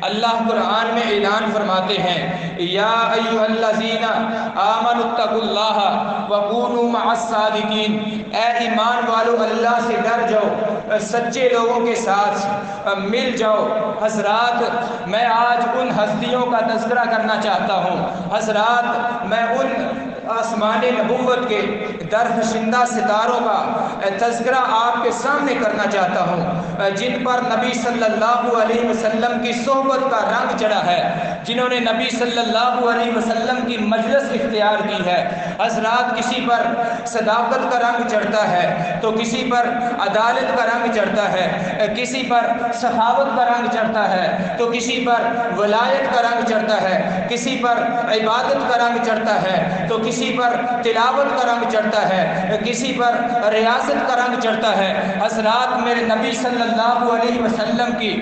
اللہ قرآن میں اعلان فرماتے ہیں یا ایھا الذین آمنوا اتقوا اللہ وکونوا مع الصادقین، اے ایمان والو اللہ سے ڈر جاؤ، سچے لوگوں کے ساتھ مل جاؤ۔ حضرات میں آج ان ہستیوں کا تذکرہ کرنا چاہتا ہوں، حضرات میں ان آسمان نبوت کے درخشندہ ستاروں کا تذکرہ آپ کے سامنے کرنا چاہتا ہوں، جن پر نبی صلی اللہ علیہ وسلم کی صحبت کا رنگ چڑھا ہے، جنہوں نے نبی صلی اللہ علیہ وسلم کی مجلس اختیار کی ہے۔ حضرات کسی پر صداقت کا رنگ چڑھتا ہے تو کسی پر عدالت کا رنگ چڑھتا ہے، کسی پر سخاوت کا رنگ چڑھتا ہے تو کسی پر ولایت کا رنگ چڑھتا ہے، کسی پر عبادت کا رنگ چڑھتا ہے تو کسی پر تلاوت کا رنگ چڑھتا ہے، کسی پر ریاست کا رنگ چڑھتا ہے۔ حضرات میرے نبی صلی اللہ علیہ وسلم کی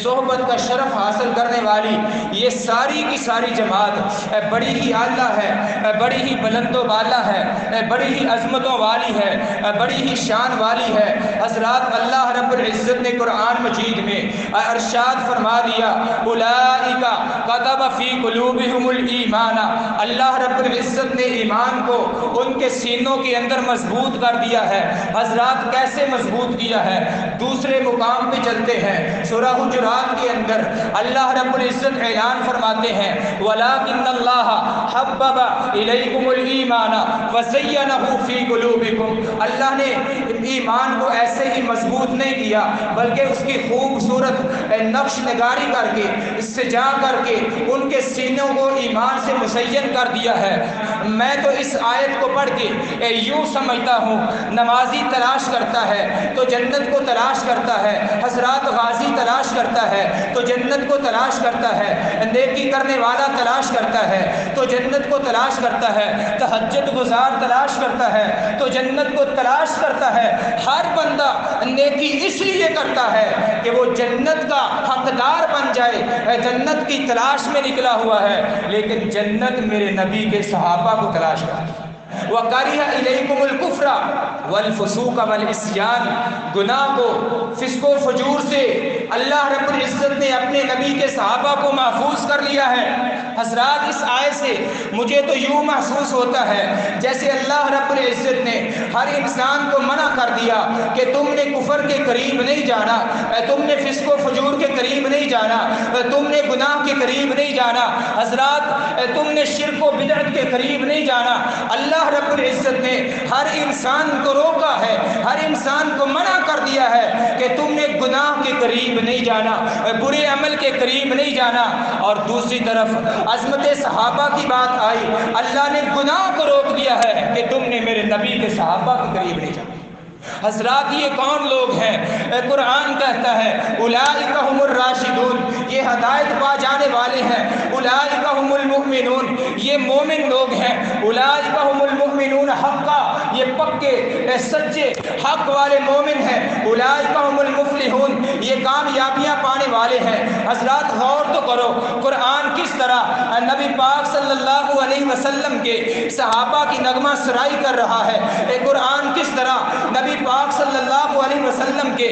صحبت کا شرف حاصل کرنے والی یہ ساری کی ساری جماعت بڑی ہی اعلیٰ ہے، بڑی ہی بلند و بالا ہے، بڑی ہی عظمتوں والی ہے، بڑی ہی شان والی ہے۔ حضرات اللہ رب العزت نے قرآن مجید میں ارشاد فرما دیا اولئک کتب فی قلوبہم الایمان، اللہ رب العزت نے ایمان کو ان کے سینوں کے اندر مضبوط کر دیا ہے۔ حضرات کیسے مضبوط کیا ہے؟ دوسرے مقام پہ چلتے ہیں، سورہ حجرات کے اندر اللہ رب العزت اعلان فرماتے ہیں وَلَٰكِنَّ اللَّهَ حَبَّبَ إِلَيْكُمُ الْإِيمَانَ وَزَيَّنَهُ فِي قُلُوبِكُمْ، اللہ نے ایمان کو ایسے ہی مضبوط نہیں کیا بلکہ اس کی خوبصورت نقش نگاری کر کے سجا کر کے ان کے سینوں کو ایمان سے مزین کر دیا ہے۔ میں تو اس آیت کو پڑھ کے یوں سمجھتا ہوں نمازی تلاش کرتا ہے تو جنت کو تلاش کرتا ہے، حضرات غازی تلاش کرتا ہے تو جنت کو تلاش کرتا ہے، نیکی کرنے والا تلاش کرتا ہے تو جنت کو تلاش کرتا ہے، تہجد گزار تلاش کرتا ہے تو جنت کو تلاش کرتا ہے۔ ہر بندہ نیکی اس لیے کرتا ہے کہ وہ جنت کا حقدار بن جائے، جنت کی تلاش میں نکلا ہوا ہے، لیکن جنت میرے نبی کے صحابہ کو تلاش کرتی ہے۔ وَكَرِهَ إِلَيْكُمُ الْكُفْرَ وَالْفُسُوقَ وَالْعِصْيَانَ، گناہ کو، فسق و فجور سے اللہ رب العزت نے اپنے نبی کے صحابہ کو محفوظ کر لیا ہے۔ حضرات اس آیت سے مجھے تو یوں محسوس ہوتا ہے جیسے اللہ رب العزت نے ہر انسان کو منع کر دیا کہ تم نے کفر کے قریب نہیں جانا، تم نے فسق و فجور کے قریب نہیں جانا، تم نے گناہ کے قریب نہیں جانا، حضرات تم نے شرک و بدعت کے قریب نہیں جانا۔ اللہ رب العزت نے ہر انسان کو روکا ہے، ہر انسان کو منع کر دیا ہے کہ تم نے گناہ کے قریب نہیں جانا، برے عمل کے قریب نہیں جانا۔ اور دوسری طرف عظمت صحابہ کی بات آئی، اللہ نے گناہ کو روک دیا ہے کہ تم نے میرے نبی کے صحابہ کے قریب نہیں جانا۔ حضرات یہ کون لوگ ہیں؟ قرآن کہتا ہے اولئک ھم الراشدون، یہ ہدایت پا جانے والے ہیں۔ اولئک ھم المؤمنون، یہ مومن لوگ ہیں۔ اولئک ھم المؤمنون حقا، یہ پکے سچے حق والے مومن ہیں۔ اولئک ھم المفلحون، یہ کامیابیاں پانے والے ہیں۔ حضرات غور تو کرو قرآن کس طرح نبی پاک صلی اللہ علیہ وسلم کے صحابہ کی نغمہ سرائی کر رہا ہے، قرآن کس طرح نبی پاک صلی اللہ علیہ وسلم کے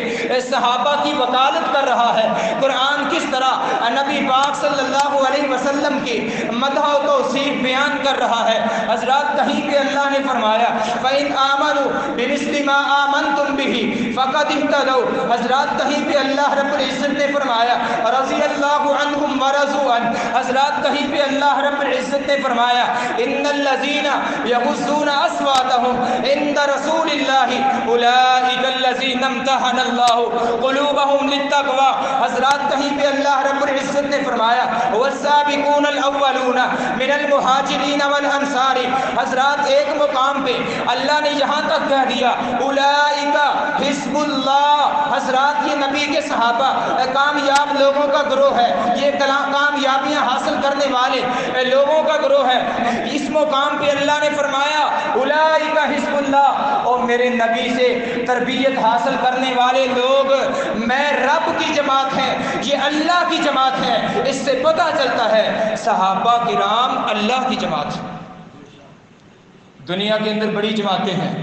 صحابہ کی وکالت کر رہا ہے، قرآن کس طرح نبی پاک صلی اللہ علیہ وسلم کی مدح و توصیف بیان کر رہا ہے۔ حضرات کہیں پہ اللہ نے فرمایا فَإِنْ آمَنُوا بِمِثْلِ مَا آمَنْتُمْ بِهِ فَقَدِ اهْتَدَوْا، حضرات کہیں پہ اللہ رب العزت نے فرمایا رضی اللہ عنہم ورضوا عنہ، حضرات کہیں پہ اللہ رب العزت نے فرمایا إِنَّ الَّذِينَ يَغُضُّونَ أَصْوَاتَهُمْ عِنْدَ رَسُولِ اللَّهِ اولئک الذین امتحن اللہ قلوبہم للتقوی، حضرات کہیں پہ اللہ رب العزت نے فرمایا والسابقون الاولون من المہاجرین والانصار، حضرات ایک مقام پہ اللہ نے یہاں تک کہہ دیا اولئک حزب اللہ، حضرات یہ نبی کے صحابہ کامیاب لوگوں کا گروہ ہے، یہ کامیابیاں حاصل کرنے والے لوگوں کا گروہ ہے۔ اس مقام پہ اللہ نے فرمایا اولئک حزب اللہ، اور میرے نبی سے تربیت حاصل کرنے والے لوگ میں رب کی جماعت ہے، یہ اللہ کی جماعت ہے۔ اس سے پتہ چلتا ہے صحابہ کرام اللہ کی جماعت ہے۔ دنیا کے اندر بڑی جماعتیں ہیں،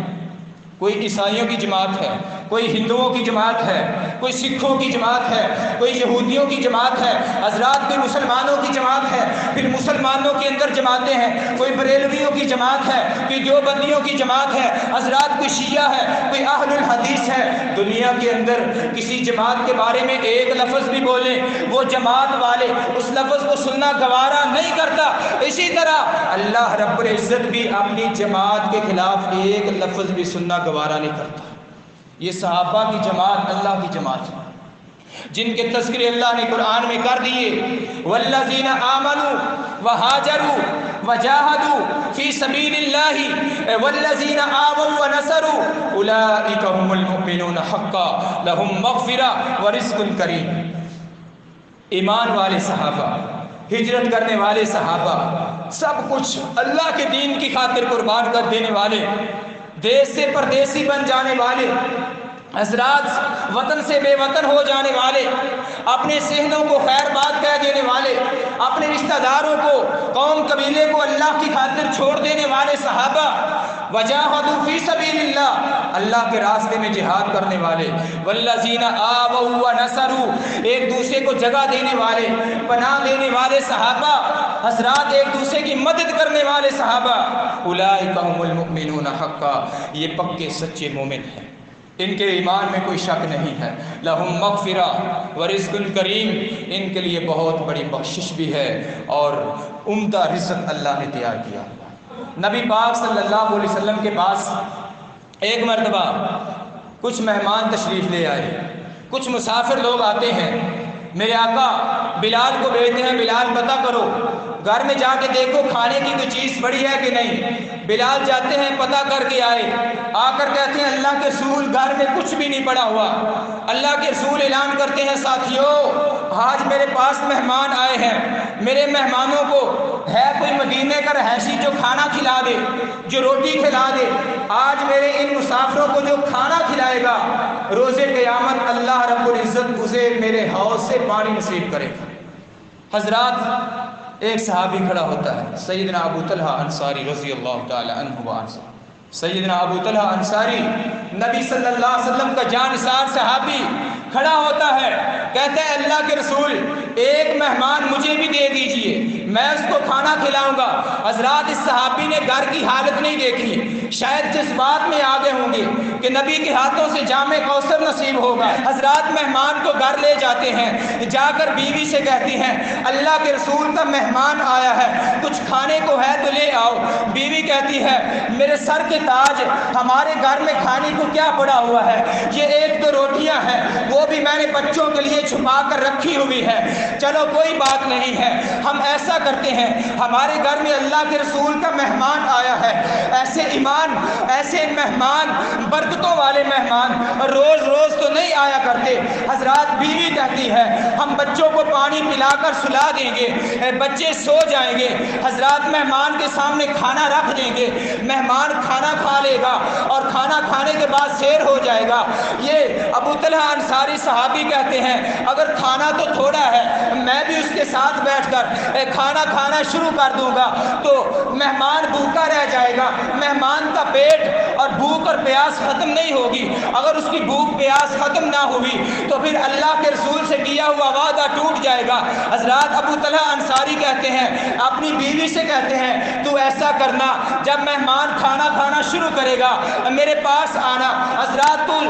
کوئی عیسائیوں کی جماعت ہے، کوئی ہندوؤں کی جماعت ہے، کوئی سکھوں کی جماعت ہے، کوئی یہودیوں کی جماعت ہے، حضرات کوئی مسلمانوں کی جماعت ہے، پھر مسلمانوں کے اندر جماعتیں ہیں، کوئی بریلویوں کی جماعت ہے، کوئی دیوبندیوں کی جماعت ہے، حضرات کوئی شیعہ ہے، کوئی اہل الحدیث ہے۔ دنیا کے اندر کسی جماعت کے بارے میں ایک لفظ بھی بولیں، وہ جماعت والے اس لفظ کو سننا گوارا نہیں کرتا۔ اسی طرح اللہ رب العزت بھی اپنی جماعت کے خلاف ایک لفظ بھی سننا گوارا نہیں کرتا۔ یہ صحابہ کی جماعت اللہ کی جماعت ہے، جن کے تذکرے اللہ نے قرآن میں کر دیے، والذین آمنوا وہاجروا وجاہدوا فی سبیل اللہ والذین آووا ونصروا اولئک هم المؤمنون حقا لهم مغفرہ ورزق کریم۔ ایمان والے صحابہ، ہجرت کرنے والے صحابہ، سب کچھ اللہ کے دین کی خاطر قربان کر دینے والے، دیش سے پردیسی بن جانے والے، حضرات وطن سے بے وطن ہو جانے والے، اپنے صحنوں کو خیر بات کہہ دینے والے، اپنے رشتہ داروں کو، قوم قبیلے کو اللہ کی خاطر چھوڑ دینے والے صحابہ، وجاہدوا فی سبیل اللہ، اللہ کے راستے میں جہاد کرنے والے، والذین آووا ونصروا، ایک دوسرے کو جگہ دینے والے، پناہ دینے والے صحابہ، حضرات ایک دوسرے کی مدد کرنے والے صحابہ، اولئک هم المؤمنون حقا، یہ پکے سچے مومن ہیں، ان کے ایمان میں کوئی شک نہیں ہے۔ لہم مغفرہ ورزق کریم، ان کے لیے بہت بڑی بخشش بھی ہے اور عمدہ رزق اللہ نے تیار کیا۔ نبی پاک صلی اللہ علیہ وسلم کے پاس ایک مرتبہ کچھ مہمان تشریف لے آئے، کچھ مسافر لوگ آتے ہیں، میرے آقا بلال کو بھیجتے ہیں، بلال پتہ کرو گھر میں جا کے دیکھو کھانے کی کوئی چیز پڑی ہے کہ نہیں۔ بلال جاتے ہیں، پتہ کر کے آئے، آ کر کہتے ہیں اللہ کے رسول گھر میں کچھ بھی نہیں پڑا ہوا۔ اللہ کے رسول اعلان کرتے ہیں ساتھیو آج میرے پاس مہمان آئے ہیں، میرے مہمانوں کو ہے کوئی مدینے کا رہائشی جو کھانا کھلا دے، جو روٹی کھلا دے، آج میرے ان مسافروں کو جو کھانا کھلائے گا روز قیامت اللہ رب العزت اسے میرے حوض سے پانی نصیب کرے گا۔ حضرات ایک صحابی کھڑا ہوتا ہے، سیدنا ابو طلحہ انصاری رضی اللہ تعالی عنہ وعنہ۔ سیدنا ابو طلحہ انصاری نبی صلی اللہ علیہ وسلم کا جانثار صحابی کھڑا ہوتا ہے، کہتا ہے اللہ کے رسول ایک مہمان مجھے بھی دے دیجئے، میں اس کو کھانا کھلاؤں گا۔ حضرات اس صحابی نے گھر کی حالت نہیں دیکھی، شاید جذبات میں آگے ہوں گے کہ نبی کے ہاتھوں سے جام کوثر نصیب ہوگا۔ حضرات مہمان کو گھر لے جاتے ہیں، جا کر بیوی سے کہتی ہیں اللہ کے رسول کا مہمان آیا ہے، کچھ کھانے کو ہے تو لے آؤ۔ بیوی کہتی ہے میرے سر کے تاج، ہمارے گھر میں کھانے کو کیا پڑا ہوا ہے، یہ ایک دو روٹیاں ہیں، وہ بھی میں نے بچوں کے لیے چھپا کر رکھی ہوئی ہے، چلو کوئی بات نہیں ہے، ہم ایسا کرتے ہیں ہمارے گھر میں اللہ کے رسول کا مہمان آیا ہے، ایسے ایمان ایسے مہمان برکتوں والے مہمان روز روز تو نہیں آیا کرتے۔ حضرات بیوی کہتی ہے ہم بچوں کو پانی پلا کر سلا دیں گے، بچے سو جائیں گے، حضرات مہمان کے سامنے کھانا رکھ دیں گے، مہمان کھانا کھا لے گا اور کھانا کھانے کے بعد سیر ہو جائے گا۔ یہ ابو طلحہ انصاری صحابی کہتے ہیں اگر کھانا تو تھوڑا ہے میں بھی اس کے ساتھ بیٹھ کر کھانا کھانا شروع کر دوں گا تو مہمان بھوکا رہ جائے گا، مہمان کا پیٹ اور بھوک اور پیاس ختم نہیں ہوگی، اگر اس کی بھوک پیاس ختم نہ ہوئی تو پھر اللہ کے رسول سے کیا ہوا وعدہ ٹوٹ جائے گا۔ حضرات ابو طلحہ انصاری کہتے ہیں اپنی بیوی سے کہتے ہیں تو ایسا کرنا جب مہمان کھانا کھانا شروع کرے گا میرے پاس آنا۔ حضرات تو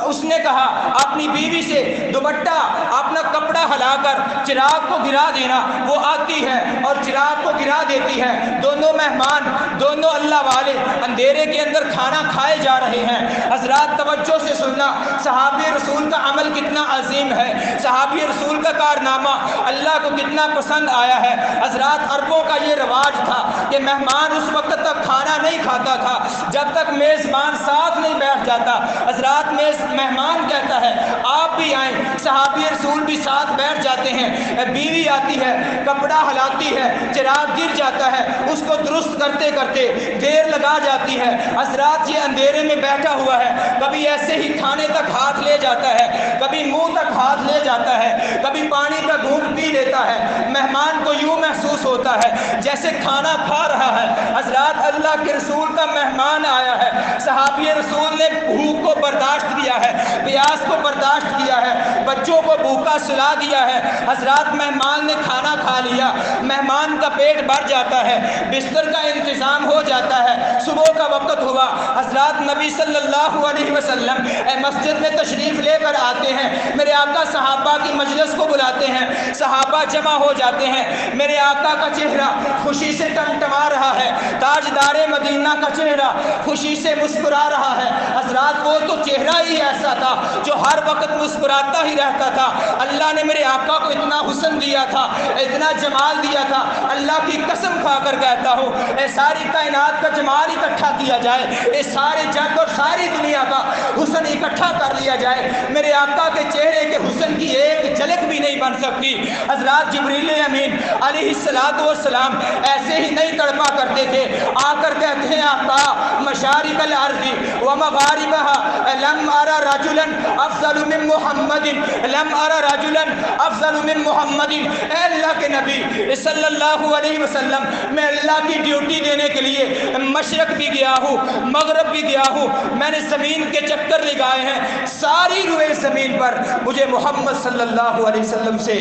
اس نے کہا اپنی بیوی سے دوپٹہ اپنا کپڑا ہلا کر چراغ کو گرا دینا، وہ آتی ہے اور چراغ کو گرا دیتی ہے، دونوں مہمان دونوں اللہ والے اندھیرے کے اندر کھانا کھائے جا رہے ہیں۔ حضرات توجہ سے سننا، صحابی رسول کا عمل کتنا عظیم ہے، صحابی رسول کا کارنامہ اللہ کو کتنا پسند آیا ہے۔ حضرات عربوں کا یہ رواج تھا کہ مہمان اس وقت تک کھانا نہیں کھاتا تھا جب تک میزبان ساتھ نہیں بیٹھ جاتا۔ حضرات مہمان کہتا ہے آپ بھی آئیں، صحابی رسول بھی ساتھ بیٹھ جاتے ہیں، بیوی آتی ہے کپڑا ہلاتی ہے، چراغ گر جاتا ہے، اس کو درست کرتے کرتے دیر لگا جاتی ہے۔ حضرات یہ اندھیرے میں بیٹھا ہوا ہے، کبھی ایسے ہی کھانے تک ہاتھ لے جاتا ہے، کبھی منہ تک ہاتھ لے جاتا ہے، کبھی پانی کا گھونٹ پی لیتا ہے۔ مہمان کو یوں محسوس ہوتا ہے جیسے کھانا کھا رہا ہے۔ حضرات اللہ کے رسول کا مہمان آیا ہے، صحابی رسول نے بھوک کو برداشت کیا ہے، پیاس کو برداشت کیا ہے، بچوں کو بھوکا سلا دیا ہے۔ حضرات مہمان نے کھانا کھا لیا، مہمان کا پیٹ بھر جاتا ہے، بستر کا انتظام ہو جاتا ہے، صبح کا وقت ہوا، حضرات نبی صلی اللہ علیہ وسلم مسجد میں تشریف لے کر آتے ہیں، میرے آقا صحابہ کی مجلس کو بلاتے ہیں، صحابہ جمع ہو جاتے ہیں، میرے آقا کا چہرہ خوشی سے ٹمٹما رہا ہے، تاجدار مدینہ کا چہرہ خوشی سے مسکرا رہا ہے۔ حضرات وہ تو چہرہ ہی ایسا تھا جو ہر وقت مسکراتا ہی رہتا تھا۔ اللہ نے میرے آقا کو اتنا حسن دیا تھا، اتنا جمال دیا تھا، اللہ کی قسم کھا کر کہتا ہوں اے ساری کائنات کا جمال اکٹھا کیا جائے، اے سارے جگ اور ساری دنیا کا حسن اکٹھا کر لیا جائے، میرے آقا کے چہرے کے حسن کی ایک جھلک بھی نہیں بن سکتی۔ حضرات جبریل امین علیہ السلام ایسے ہی نہیں تڑپا کرتے تھے، آ کر کہتے ہیں آقا مشارق الارض و مغاربها لم ارى رجلا افضل من محمد، لم ارى رجلا افضل من محمد۔ اے اللہ کے نبی صلی اللہ علیہ وسلم، میں اللہ کی ڈیوٹی دینے کے لیے مشرق بھی گیا ہوں، مغرب بھی گیا ہوں، میں نے زمین کے چکر لگائے ہیں، ساری روئے زمین پر مجھے محمد صلی اللہ علیہ وسلم سے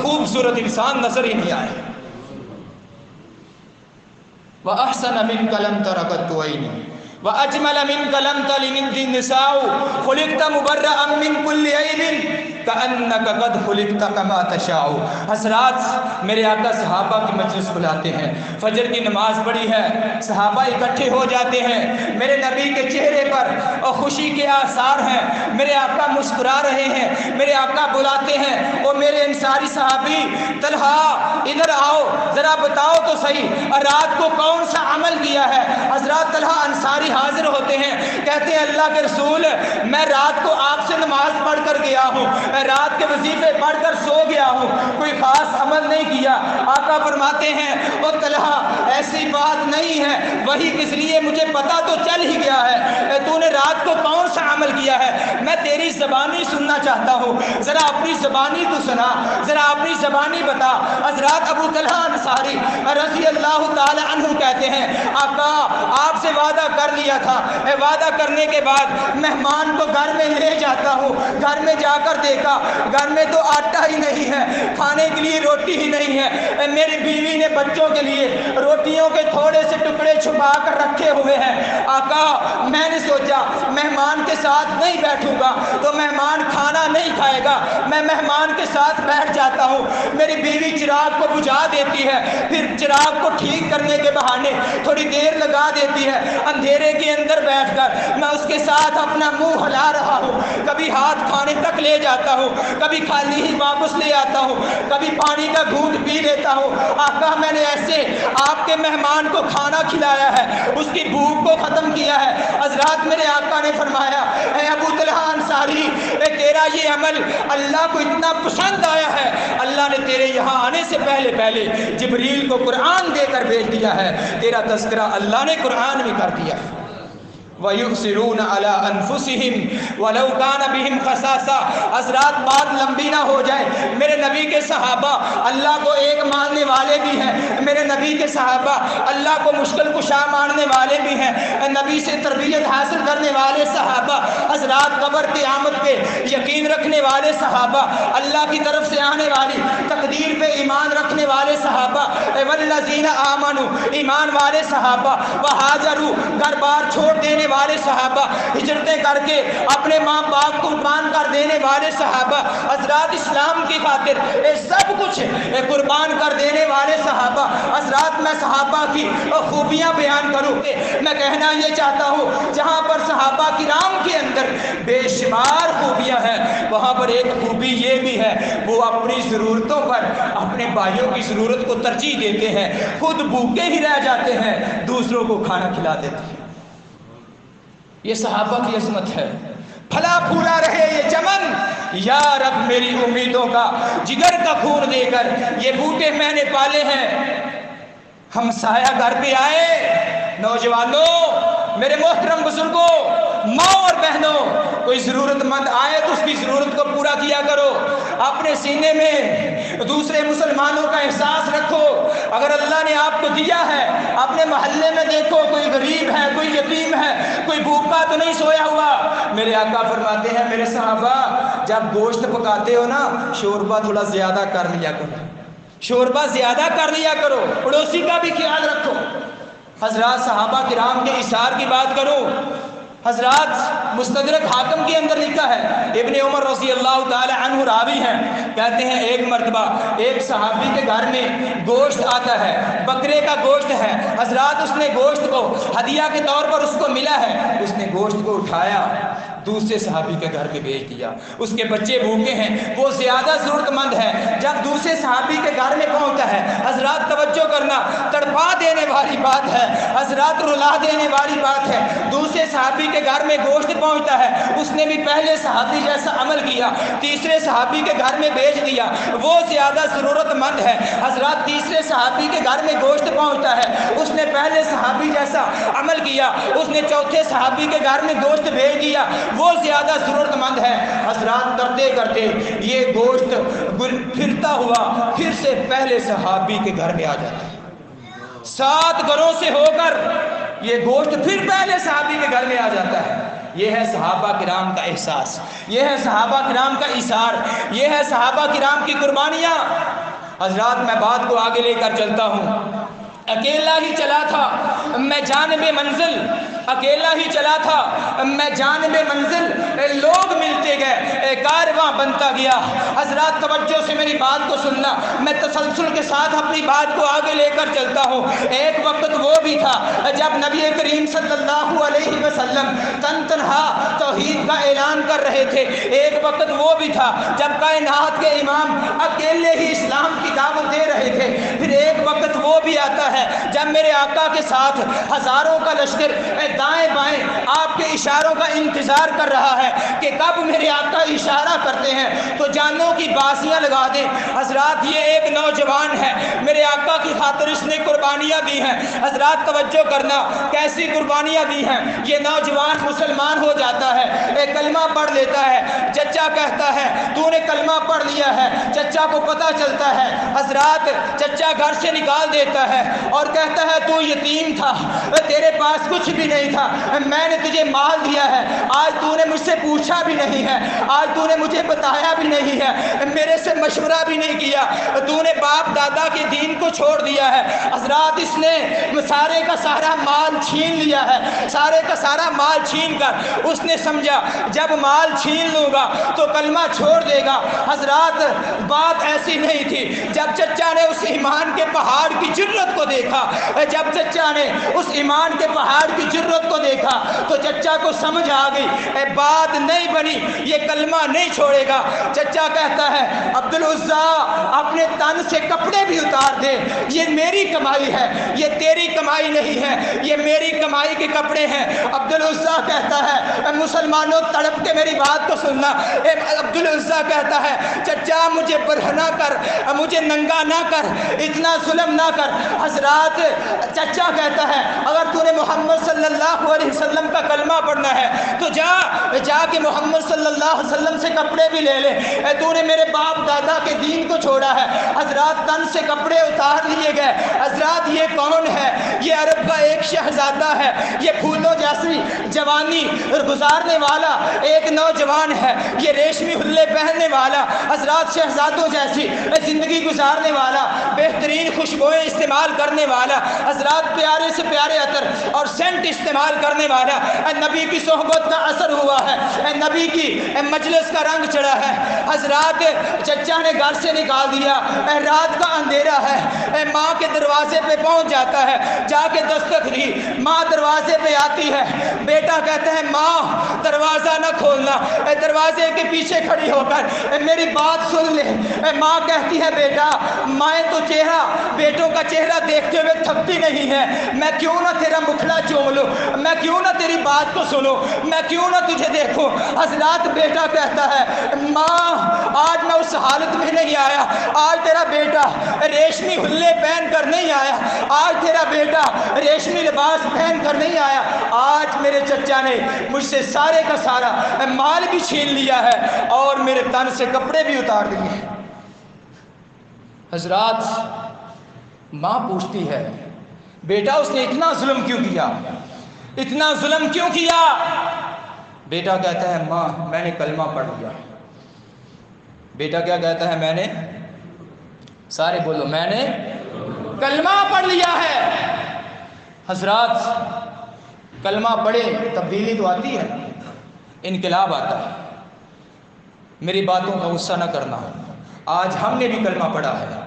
خوبصورت انسان نظر ہی نہیں آئے۔ وَأَحْسَنَ مِنْكَ لَمْ تَرَ قَطُّ عَيْنِي وَأَجْمَلَ مِنْكَ لَمْ تَلِدِ النِّسَاءُ خُلِقْتَ مُبَرَّأً مِنْ كُلِّ عَيْبٍ كَأَنَّكَ قَدْ خُلِقْتَ كَمَا تَشَاءُ۔ حضرات میرے آقا صحابہ کی مجلس بلاتے ہیں، فجر کی نماز پڑھی ہے، صحابہ اکٹھے ہو جاتے ہیں، میرے نبی کے چہرے پر خوشی کے آثار ہیں، میرے آقا مسکرا رہے ہیں، میرے آقا بلاتے ہیں، اور میرے انصاری صحابی طلحہ ادھر آؤ ذرا بتاؤ تو صحیح رات کو کون سا عمل کیا ہے۔ حضرات طلحہ انصاری حاضر ہوتے ہیں، کہتے ہیں اللہ کے رسول میں رات کو آپ سے نماز پڑھ کر گیا ہوں، میں رات کے وظیفے پڑھ کر سو گیا ہوں، کوئی خاص عمل نہیں کیا۔ آقا فرماتے ہیں او طلحہ ایسی بات نہیں ہے، وہی کس لیے مجھے پتا تو چل ہی گیا ہے، تو نے رات کو کون سا عمل کیا ہے، میں تیری زبانی سننا چاہتا ہوں، ذرا اپنی زبانی تو سنا، ذرا اپنی زبانی بتا۔ حضرات ابو طلحہ انصاری رضی اللہ تعالی عنہ کہتے ہیں آقا آپ سے وعدہ کر لیا تھا، وعدہ کرنے کے بعد مہمان کو گھر میں لے جاتا ہوں، گھر میں جا کر دیکھا گھر میں تو آٹا ہی نہیں ہے، کھانے کے لیے روٹی ہی نہیں ہے، میری بیوی نے بچوں کے لیے روٹیوں کے تھوڑے سے ٹکڑے چھپا کر رکھے ہوئے ہیں۔ آقا میں نے سوچا مہمان کے ساتھ نہیں بیٹھوں گا تو مہمان کھانا نہیں کھائے گا، میں مہمان کے ساتھ بیٹھ جاتا ہوں، میری بیوی چراغ کو بجھا دیتی ہے، پھر چراغ کو ٹھیک کرنے کے بہانے تھوڑی دیر لگا دیتی ہے، اندھیرے کے اندر بیٹھ کر میں اس کے ساتھ اپنا منہ ہلا رہا ہوں، کبھی ہاتھ کھانے تک لے جاتا ہوں، کبھی خالی ہی واپس لے آتا ہوں، کبھی پانی کا گھونٹ پی لیتا ہوں۔ آقا میں نے ایسے آپ کے مہمان کو کھانا کھلایا ہے، اس کی بھوک کو ختم کیا ہے۔ حضرات میرے آقا نے فرمایا اے ابو طلحہ انصاری تیرا یہ عمل اللہ کو اتنا پسند آیا ہے، اللہ نے تیرے یہاں آنے سے پہلے جبریل کو قرآن دے کر بھیج دیا ہے، تیرا تذکرہ اللہ نے قرآن میں کر دیا۔ وَيُؤْثِرُونَ عَلَىٰ أَنفُسِهِمْ وَلَوْ كَانَ بِهِمْ خَصَاصَةٌ۔ حضرات بات لمبی نہ ہو جائے، میرے نبی کے صحابہ اللہ کو ایک ماننے والے بھی ہیں، میرے نبی کے صحابہ اللہ کو مشکل کشا ماننے والے بھی ہیں، نبی سے تربیت حاصل کرنے والے صحابہ، حضرات قبر قیامت پہ یقین رکھنے والے صحابہ، اللہ کی طرف سے آنے والی تقدیر پہ ایمان رکھنے والے صحابہ، والذین آمنوا ایمان والے صحابہ، وہاجروا گھر بار چھوڑ دینے والے صحابہ، ہجرتیں کر کے اپنے ماں باپ کو قربان کر دینے والے صحابہ، حضرات اسلام کی خاطر سب کچھ قربان کر دینے والے صحابہ۔ حضرات میں صحابہ کی خوبیاں بیان کروں، میں کہنا یہ چاہتا ہوں جہاں پر صحابہ کرام کے اندر بے شمار خوبیاں ہیں، وہاں پر ایک خوبی یہ بھی ہے وہ اپنی ضرورتوں پر اپنے بھائیوں کی ضرورت کو ترجیح دیتے ہیں، خود بھوکے ہی رہ جاتے ہیں، دوسروں کو کھانا کھلا دیتے ہیں۔ یہ صحابہ کی عظمت ہے۔ پھلا پھولا رہے یہ چمن، یا رب میری امیدوں کا جگر کا خون دے کر یہ بوٹے میں نے پالے ہیں۔ ہم سایہ گھر پہ آئے، نوجوانوں، میرے محترم بزرگوں، ماں اور بہنوں، کوئی ضرورت مند آئے تو اس کی ضرورت کو پورا کیا کرو، اپنے سینے میں دوسرے مسلمانوں کا احساس رکھو۔ اگر اللہ نے آپ کو دیا ہے، اپنے محلے میں دیکھو کوئی غریب ہے، کوئی یتیم ہے، کوئی بھوکا تو نہیں سویا ہوا۔ میرے آقا فرماتے ہیں میرے صحابہ، جب گوشت پکاتے ہو نا، شوربہ تھوڑا زیادہ کر لیا کرو، شوربہ زیادہ کر لیا کرو، پڑوسی کا بھی خیال رکھو۔ حضرات صحابہ کرام کے اثار کی بات کرو، حضرات مستدرک حاکم کے اندر لکھا ہے، ابن عمر رضی اللہ تعالی عنہ راوی ہیں، کہتے ہیں ایک مرتبہ ایک صحابی کے گھر میں گوشت آتا ہے، بکرے کا گوشت ہے، حضرات اس نے گوشت کو ہدیہ کے طور پر اس کو ملا ہے، اس نے گوشت کو اٹھایا، دوسرے صحابی کے گھر میں بھیج دیا۔ اس کے بچے بھوکے ہیں، وہ زیادہ ضرورت مند ہے، جب دوسرے صحابی کے گھر میں پہنچتا ہے، حضرات توجہ کرنا، تڑپا دینے والی بات ہے، حضرات رلا دینے والی بات ہے۔ دوسرے صحابی کے گھر میں گوشت پہنچتا ہے، اس نے بھی پہلے صحابی جیسا عمل کیا، تیسرے صحابی کے گھر میں بھیج دیا، وہ زیادہ ضرورت مند ہے۔ حضرات تیسرے صحابی کے گھر میں گوشت پہنچتا ہے، اس نے پہلے صحابی جیسا عمل کیا، اس نے چوتھے صحابی کے گھر میں گوشت بھیج دیا، وہ زیادہ ضرورت مند ہے۔ حضرات کرتے کرتے یہ گوشت پھرتا ہوا پھر سے پہلے صحابی کے گھر میں آ جاتا ہے، 7 گھروں سے ہو کر یہ گوشت پھر پہلے صحابی کے گھر میں آ جاتا ہے۔ یہ ہے صحابہ کرام کا احساس، یہ ہے صحابہ کرام کا ایثار، یہ ہے صحابہ کرام کی قربانیاں۔ حضرات میں بات کو آگے لے کر چلتا ہوں، اکیلا ہی چلا تھا میں جانب منزل، اکیلا ہی چلا تھا میں جانب منزل، لوگ ملتے گئے، کارواں بنتا گیا۔ حضرات توجہ سے میری بات کو سننا، میں تسلسل کے ساتھ اپنی بات کو آگے لے کر چلتا ہوں۔ ایک وقت وہ بھی تھا جب نبی کریم صلی اللہ علیہ وسلم تنہا توحید کا اعلان کر رہے تھے، ایک وقت وہ بھی تھا جب کائنات کے امام اکیلے ہی اسلام کی دعوت دے رہے تھے، پھر ایک وقت وہ بھی آتا ہے جب میرے آقا کے ساتھ ہزاروں کا لشکر دائیں بائیں آپ کے اشاروں کا انتظار کر رہا ہے کہ کب میرے آقا اشارہ کرتے ہیں تو جانوں کی بازیاں لگا دیں۔ حضرات یہ ایک نوجوان ہے، میرے آقا کی خاطر اس نے قربانیاں دی ہیں۔ حضرات توجہ کرنا، کیسی قربانیاں دی ہیں؟ یہ نوجوان مسلمان ہو جاتا ہے، ایک کلمہ پڑھ لیتا ہے، چچا کہتا ہے تو نے کلمہ پڑھ لیا ہے، چچا کو پتہ چلتا ہے، حضرات چچا گھر سے نکال دیتا ہے اور کہتا ہے تو یتیم تھا، تیرے پاس کچھ بھی نہیں تھا، میں نے تجھے مال دیا ہے، آج تو نے مجھ سے پوچھا بھی نہیں ہے، آج تو نے مجھے بتایا بھی نہیں ہے، میرے سے مشورہ بھی نہیں کیا، تو نے باپ دادا کے دین کو چھوڑ دیا ہے۔ حضرات اس نے سارے کا سارا مال چھین لیا ہے، سارے کا سارا مال چھین کر اس نے سمجھا جب مال چھین لوں گا تو کلمہ چھوڑ دے گا۔ حضرات بات ایسی نہیں تھی، جب چچا نے اس ایمان کے پہاڑ کی جرت کو دیکھا، جب چچا نے اس ایمان کے پہاڑ کی جرت کو دیکھا تو چچا کو سمجھ آ گئی اے بات نہیں بنی، یہ کلمہ نہیں چھوڑے گا۔ چچا کہتا ہے عبدالعزیٰ اپنے تن سے کپڑے بھی اتار دے، یہ میری کمائی ہے، یہ تیری کمائی نہیں ہے، یہ میری کمائی کے کپڑے ہیں۔ عبدالعزیٰ کہتا ہے مسلمانوں تڑپ کے میری بات کو سننا، عبدالعزیٰ کہتا ہے چچا مجھے برہنہ کر، مجھے ننگا نہ کر، اتنا ظلم نہ کر۔ حضرات چچا کہتا ہے اگر تو نے محمد صلی اللہ علیہ وسلم کا کلمہ پڑھنا ہے تو جا کے محمد صلی اللہ علیہ وسلم سے کپڑے بھی لے لے، تو نے میرے باپ دادا کے دین کو چھوڑا ہے۔ حضرات تن سے کپڑے اتار لیے گئے۔ حضرات یہ کون ہے؟ یہ عرب کا ایک شہزادہ ہے، یہ پھولوں جیسی جوانی گزارنے والا ایک نوجوان ہے، یہ ریشمی حلے پہننے والا، حضرات شہزادوں جیسی زندگی گزارنے والا، بہترین خوشبوئیں استعمال کرنے والا، حضرات پیارے سے پیارے عطر اور سینٹ استعمال کرنے والا، نبی کی صحبت کا اثر ہوا ہے، نبی کی مجلس کا رنگ چڑھا ہے۔ حضرات چچا نے گھر سے نکال دیا، رات کا اندھیرا ہے، ماں کے دروازے پہ پہنچ جاتا ہے، جا کے دستک دی، ماں دروازے پہ آتی ہے، بیٹا کہتا ہے ماں دروازہ نہ کھولنا، دروازے کے پیچھے کھڑی ہو کر میری بات سن لے۔ ماں کہتی ہے بیٹا مائیں تو چہرہ بیٹوں کا چہرہ دیکھتے ہوئے تھکتی نہیں ہے، میں کیوں نہ تیرا مکھڑا چوم لوں، میں کیوں نہ تیری بات کو سنوں، میں کیوں نہ تجھے دیکھوں۔ حضرات بیٹا کہتا ہے ماں آج میں اس حالت میں نہیں آیا، آج تیرا بیٹا ریشمی حلے جوتے پہن کر نہیں آیا، آج تیرا بیٹا ریشمی لباس پہن کر نہیں آیا، آج میرے چچا نے مجھ سے سارے کا سارا مال بھی چھین لیا ہے اور میرے تن سے کپڑے بھی اتار دیے ہیں۔ حضرات، ماں پوچھتی ہے بیٹا اس نے اتنا ظلم کیوں کیا، اتنا ظلم کیوں کیا؟ بیٹا کہتا ہے ماں میں نے کلمہ پڑھ لیا۔ بیٹا کیا کہتا ہے؟ میں نے، سارے بولو، میں نے کلمہ پڑھ لیا ہے۔ حضرات، کلمہ پڑھے تبدیلی تو آتی ہے، انقلاب آتا ہے۔ میری باتوں کا غصہ نہ کرنا، آج ہم نے بھی کلمہ پڑھا ہے،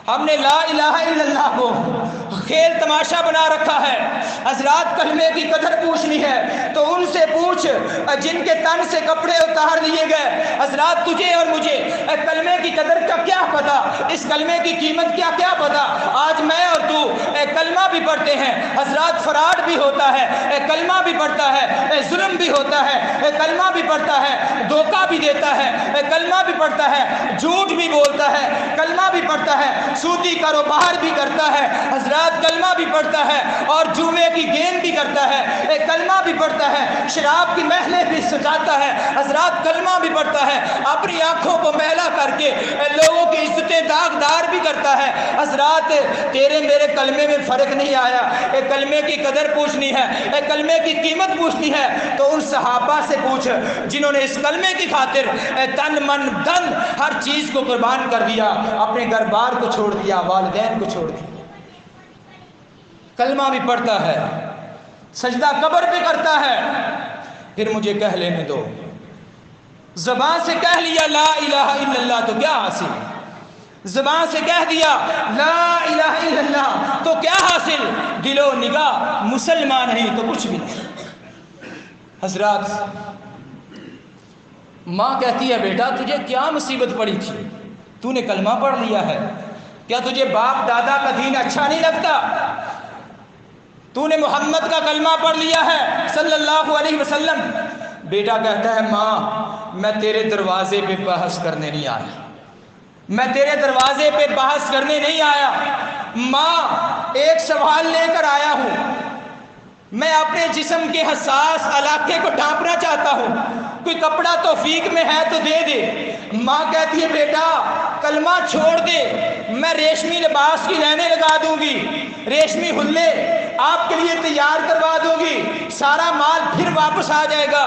ہم نے لا الہ الا اللہ کو کھیل تماشا بنا رکھا ہے۔ حضرات، کلمے کی قدر پوچھنی ہے تو ان سے پوچھ جن کے تن سے کپڑے اتار دیے گئے۔ حضرات، تجھے اور مجھے کلمے کی قدر کا کیا پتا، اس کلمے کی قیمت کیا پتا؟ آج میں اور تو کلمہ بھی پڑھتے ہیں، حضرات فراڈ بھی ہوتا ہے، کلمہ بھی پڑھتا ہے، ظلم بھی ہوتا ہے، کلمہ بھی پڑھتا ہے، دھوکہ بھی دیتا ہے، کلمہ بھی پڑھتا ہے، جھوٹ بھی بولتا ہے، کلمہ بھی پڑھتا ہے، سودی کاروبار بھی کرتا ہے، حضرات کلمہ بھی پڑھتا ہے، اور جوئے کی گیم بھی کرتا ہے، کلمہ بھی پڑھتا ہے، شراب کی محلیں بھی سجاتا ہے، حضرات کلمہ بھی پڑھتا ہے، اپنی آنکھوں کو میلا کر کے لوگوں کی عزتیں داغدار بھی کرتا ہے۔ حضرات، تیرے میرے کلمے میں فرق نہیں آیا، ایک کلمے کی قدر پوچھنی ہے، ایک کلمے کی قیمت پوچھنی ہے تو ان صحابہ سے پوچھ جنہوں نے اس کلمے کی خاطر تن من دن ہر چیز کو قربان کر دیا، اپنے گھر بار کو چھوڑ دیا، والدین کو چھوڑ دیا۔ کلمہ بھی پڑھتا ہے، سجدہ قبر پہ کرتا ہے، پھر مجھے کہہ لینے دو، زبان سے کہہ لیا لا الہ الا اللہ تو کیا حاصل، زبان سے کہہ دیا لا الہ الا اللہ تو کیا حاصل، دل و نگاہ مسلمان نہیں تو کچھ بھی نہیں۔ حضرات، ماں کہتی ہے بیٹا تجھے کیا مصیبت پڑی تھی، تو نے کلمہ پڑھ لیا ہے، کیا تجھے باپ دادا کا دین اچھا نہیں لگتا؟ تو نے محمد کا کلمہ پڑھ لیا ہے صلی اللہ علیہ وسلم۔ بیٹا کہتا ہے ماں میں تیرے دروازے پہ بحث کرنے نہیں آیا، میں تیرے دروازے پہ بحث کرنے نہیں آیا، ماں ایک سوال لے کر آیا ہوں، میں اپنے جسم کے حساس علاقے کو ڈھانپنا چاہتا ہوں، کوئی کپڑا توفیق میں ہے تو دے دے۔ ماں کہتی ہے بیٹا کلمہ چھوڑ دے، میں ریشمی لباس کی لائنیں لگا دوں گی، ریشمی حلے آپ کے لیے تیار کروا دوں گی، سارا مال پھر واپس آ جائے گا۔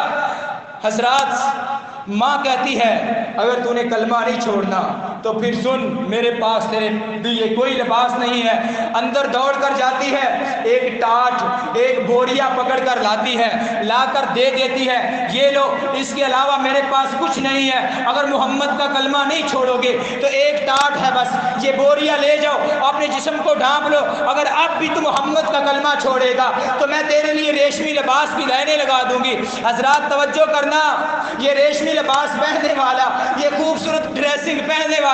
حضرات، ماں کہتی ہے اگر تو نے کلمہ نہیں چھوڑنا تو پھر سن میرے پاس تیرے لیے کوئی لباس نہیں ہے۔ اندر دوڑ کر جاتی ہے، ایک ٹاٹ ایک بوریا پکڑ کر لاتی ہے، لا کر دے دیتی ہے، یہ لو اس کے علاوہ میرے پاس کچھ نہیں ہے، اگر محمد کا کلمہ نہیں چھوڑو گے تو ایک ٹاٹ ہے بس، یہ بوریا لے جاؤ اپنے جسم کو ڈھانپ لو، اگر اب بھی تو محمد کا کلمہ چھوڑے گا تو میں تیرے لیے ریشمی لباس کی لائنیں لگا دوں گی۔ حضرات توجہ کرنا، یہ ریشمی لباس پہننے والا، یہ خوبصورت ڈریسنگ پہننے والا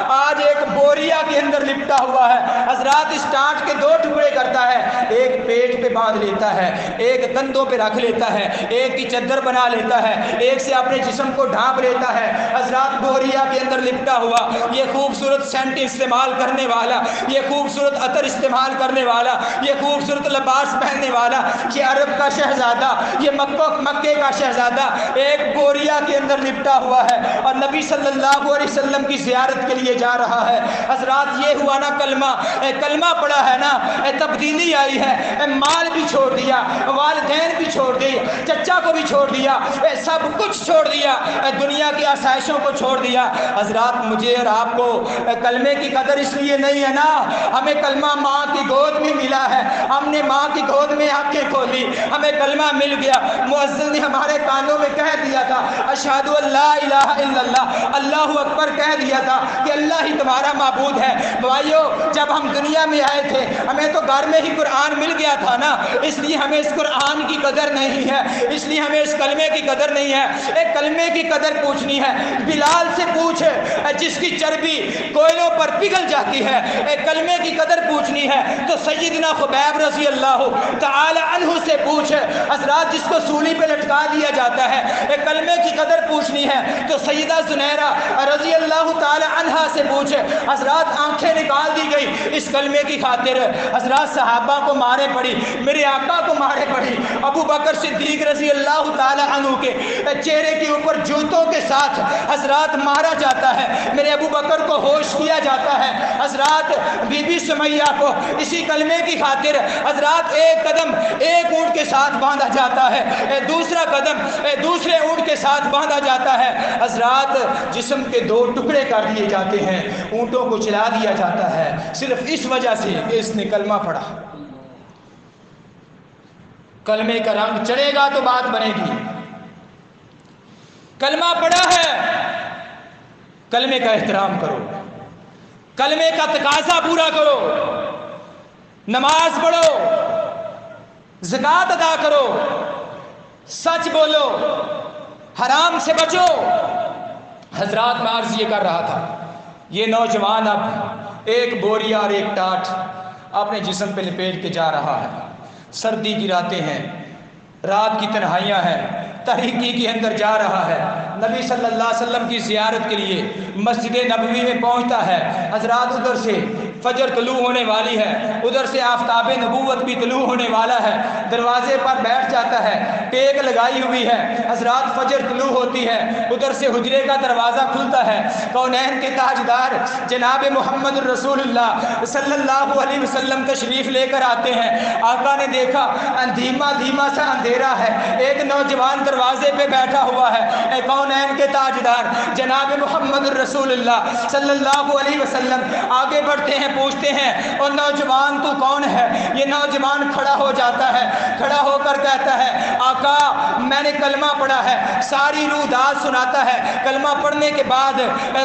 آج ایک بوریا کے اندر لپٹا ہوا ہے۔ حضرات اس ٹانٹ کے دو ٹکڑے کرتا ہے، ایک پیٹ پہ باندھ لیتا ہے، ایک کندھوں پہ رکھ لیتا ہے، ایک کی چادر بنا لیتا ہے، ایک سے اپنے جسم کو ڈھانپ لیتا ہے۔ حضرات بوریا کے اندر لپٹا ہوا یہ خوبصورت سینٹ استعمال کرنے والا، یہ خوبصورت عطر استعمال کرنے والا، یہ خوبصورت لباس پہننے والا، یہ عرب کا شہزادہ، یہ مکے کا شہزادہ ایک بوریا کے اندر لپٹا ہوا ہے اور نبی صلی اللہ علیہ وسلم کی زیارت کے لیے جا رہا ہے۔ حضرات یہ ہوا نا کلمہ پڑا ہے نا، تبدیلی آئی ہے، مال بھی چھوڑ دیا، والدین بھی چھوڑ دیے، چچا کو بھی چھوڑ دیا، سب کچھ چھوڑ دیا، دنیا کی آسائشوں کو چھوڑ دیا۔ حضرات مجھے اور آپ کو کلمے کی قدر اس لیے نہیں ہے نا، ہمیں کلمہ ماں کی گود میں ملا ہے، ہم نے ماں کی گود میں آنکھیں کھولی، ہمیں کلمہ مل گیا، مؤذن نے ہمارے کانوں میں کہہ دیا تھا اشہد ان لا الہ الا اللہ، اللہ اکبر کہہ دیا تھا کہ اللہ ہی تمہارا معبود ہے۔ بھائیو جب ہم دنیا میں آئے تھے ہمیں تو گھر میں ہی قرآن مل گیا تھا نا، اس لیے ہمیں اس قرآن کی قدر نہیں ہے، اس لیے ہمیں اس کلمے کی قدر نہیں ہے۔ ایک کلمے کی قدر پوچھنی ہے، بلال سے پوچھ جس کی چربی کوئلوں پر پگھل جاتی ہے، ایک کلمے کی قدر پوچھنی ہے تو سیدنا خبیب رضی اللہ تعالی عنہ سے پوچھ، حضرات جس کو سولی پہ لٹکا دیا جاتا ہے، ایک کلمے کی قدر پوچھنی ہے تو سیدہ زنیرہ رضی اللہ تعالی تعالی عنہا سے پوچھے، حضرات آنکھیں نکال دی گئی اس کلمے کی خاطر، حضرات صحابہ کو مارے پڑی، میرے آقا کو مارے پڑی، ابو بکر صدیق رضی اللہ تعالی عنہ کے چہرے کے اوپر جوتوں کے ساتھ حضرات مارا جاتا ہے، میرے ابو بکر کو ہوش کیا جاتا ہے، حضرات بی بی سمیہ کو اسی کلمے کی خاطر حضرات ایک قدم ایک اونٹ کے ساتھ باندھا جاتا ہے، دوسرا قدم دوسرے اونٹ کے ساتھ باندھا جاتا ہے، حضرات جسم کے دو ٹکڑے کر دیے جاتے ہیں، اونٹوں کو چلا دیا جاتا ہے، صرف اس وجہ سے کہ اس نے کلمہ پڑھا۔ کلمے کا رنگ چڑھے گا تو بات بنے گی، کلمہ پڑھا ہے، کلمے کا احترام کرو، کلمے کا تقاضا پورا کرو، نماز پڑھو، زکوٰۃ ادا کرو، سچ بولو، حرام سے بچو۔ حضرات میں عرض یہ کر رہا تھا، یہ نوجوان اب ایک بوریا اور ایک ٹاٹ اپنے جسم پہ لپیٹ کے جا رہا ہے، سردی کی راتیں ہیں، رات کی تنہائیاں ہیں، تاریکی کے اندر جا رہا ہے، نبی صلی اللہ علیہ وسلم کی زیارت کے لیے مسجد نبوی میں پہنچتا ہے، حضرات ادھر سے فجر طلوع ہونے والی ہے، ادھر سے آفتاب نبوت بھی طلوع ہونے والا ہے، دروازے پر بیٹھ جاتا ہے، ٹیک لگائی ہوئی ہے، حضرات فجر طلوع ہوتی ہے، ادھر سے حجرے کا دروازہ کھلتا ہے، کونین کے تاجدار جناب محمد الرسول اللہ صلی اللہ علیہ وسلم تشریف لے کر آتے ہیں۔ آقا نے دیکھا دھیما دھیما سا اندھیرا ہے، ایک نوجوان دروازے پہ بیٹھا ہوا ہے، اے کونین کے تاجدار جناب محمد الرسول اللہ صلی اللہ علیہ وسلم آگے بڑھتے ہیں، پوچھتے ہیں اور نوجوان تو کون ہے؟ یہ نوجوان کھڑا ہو جاتا ہے، کھڑا ہو کر کہتا ہے آقا میں نے کلمہ پڑھا ہے، ساری روح داد سناتا ہے، کلمہ پڑھنے کے بعد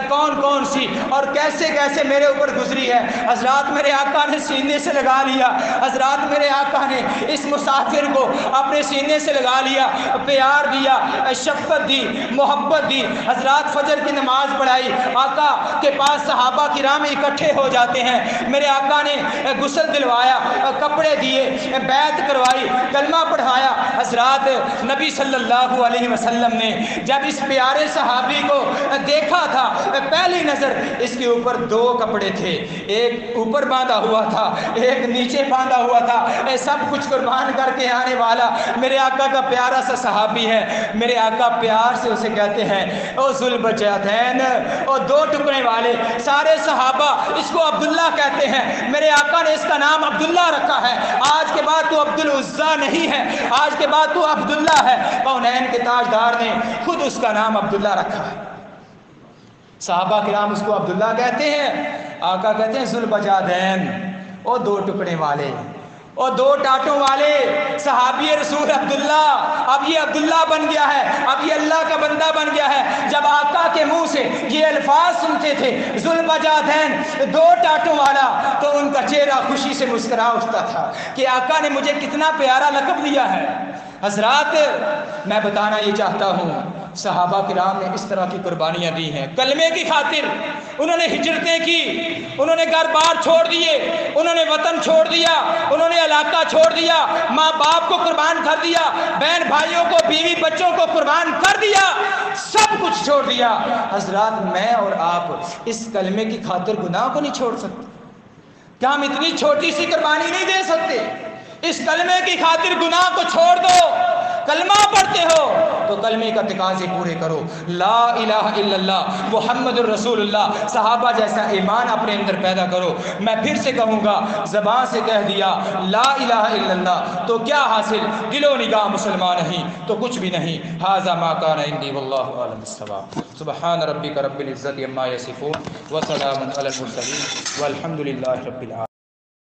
کون کون سی اور کیسے کیسے میرے اوپر گزری ہے۔ حضرات میرے آقا نے سینے سے لگا لیا، حضرات میرے آقا نے اس مسافر کو اپنے سینے سے لگا لیا، پیار دیا، شفقت دی، محبت دی، حضرات فجر کی نماز پڑھائی، آقا کے پاس صحابہ کرام اکٹھے ہو جاتے ہیں، میرے آقا نے غسل دلوایا، کپڑے دیے، بیعت کروائی، کلمہ پڑھایا۔ حضرات نبی صلی اللہ علیہ وسلم نے جب اس پیارے صحابی کو دیکھا تھا، پہلی نظر اس کے اوپر دو کپڑے تھے، ایک اوپر باندھا ہوا تھا، ایک نیچے باندھا ہوا تھا، سب کچھ قربان کر کے آنے والا میرے آقا کا پیارا سا صحابی ہے۔ میرے آقا پیار سے اسے کہتے ہیں او ذوالبجادین، او دو ٹکڑے والے، سارے صحابہ اس کو عبداللہ کہتے ہیں، میرے آقا نے اس کا نام عبداللہ رکھا ہے، آج کے بعد تو عبدالعزیٰ نہیں ہے، آج کے بعد تو عبداللہ ہے۔ کونین کے تاجدار نے خود اس کا نام عبداللہ رکھا ہے، صحابہ کرام اس کو عبداللہ کہتے ہیں، آقا کہتے ہیں ذوالبجادین، او دو ٹکڑے والے، اور دو ٹاٹوں والے صحابی رسول عبداللہ۔ اب یہ عبداللہ بن گیا ہے، اب یہ اللہ کا بندہ بن گیا ہے۔ جب آقا کے منہ سے یہ الفاظ سنتے تھے ذوالبجادین، دو ٹاٹوں والا، تو ان کا چہرہ خوشی سے مسکرا اٹھتا تھا کہ آقا نے مجھے کتنا پیارا لقب دیا ہے۔ حضرات میں بتانا یہ چاہتا ہوں، صحابہ کرام نے اس طرح کی قربانیاں دی ہیں، کلمے کی خاطر انہوں نے ہجرتیں کی، انہوں نے گھر بار چھوڑ دیے، انہوں نے وطن چھوڑ دیا، انہوں نے علاقہ چھوڑ دیا، ماں باپ کو قربان کر دیا، بہن بھائیوں کو، بیوی بچوں کو قربان کر دیا، سب کچھ چھوڑ دیا۔ حضرات میں اور آپ اس کلمے کی خاطر گناہ کو نہیں چھوڑ سکتے؟ کیا ہم اتنی چھوٹی سی قربانی نہیں دے سکتے؟ اس کلمے کی خاطر گناہ کو چھوڑ دو، کلمہ پڑھتے ہو تو کلمے کا تقاضے پورے کرو، لا الہ الا اللہ محمد الرسول اللہ، صحابہ جیسا ایمان اپنے اندر پیدا کرو۔ میں پھر سے کہوں گا، زبان سے کہہ دیا لا الہ الا اللہ تو کیا حاصل، دل و نگاہ مسلمان نہیں تو کچھ بھی نہیں۔ ھذا ما کان عندی واللہ اعلم الصواب۔ سبحان ربک رب العزت عما یصفون وسلام علی المرسلین والحمد للہ رب العالمین۔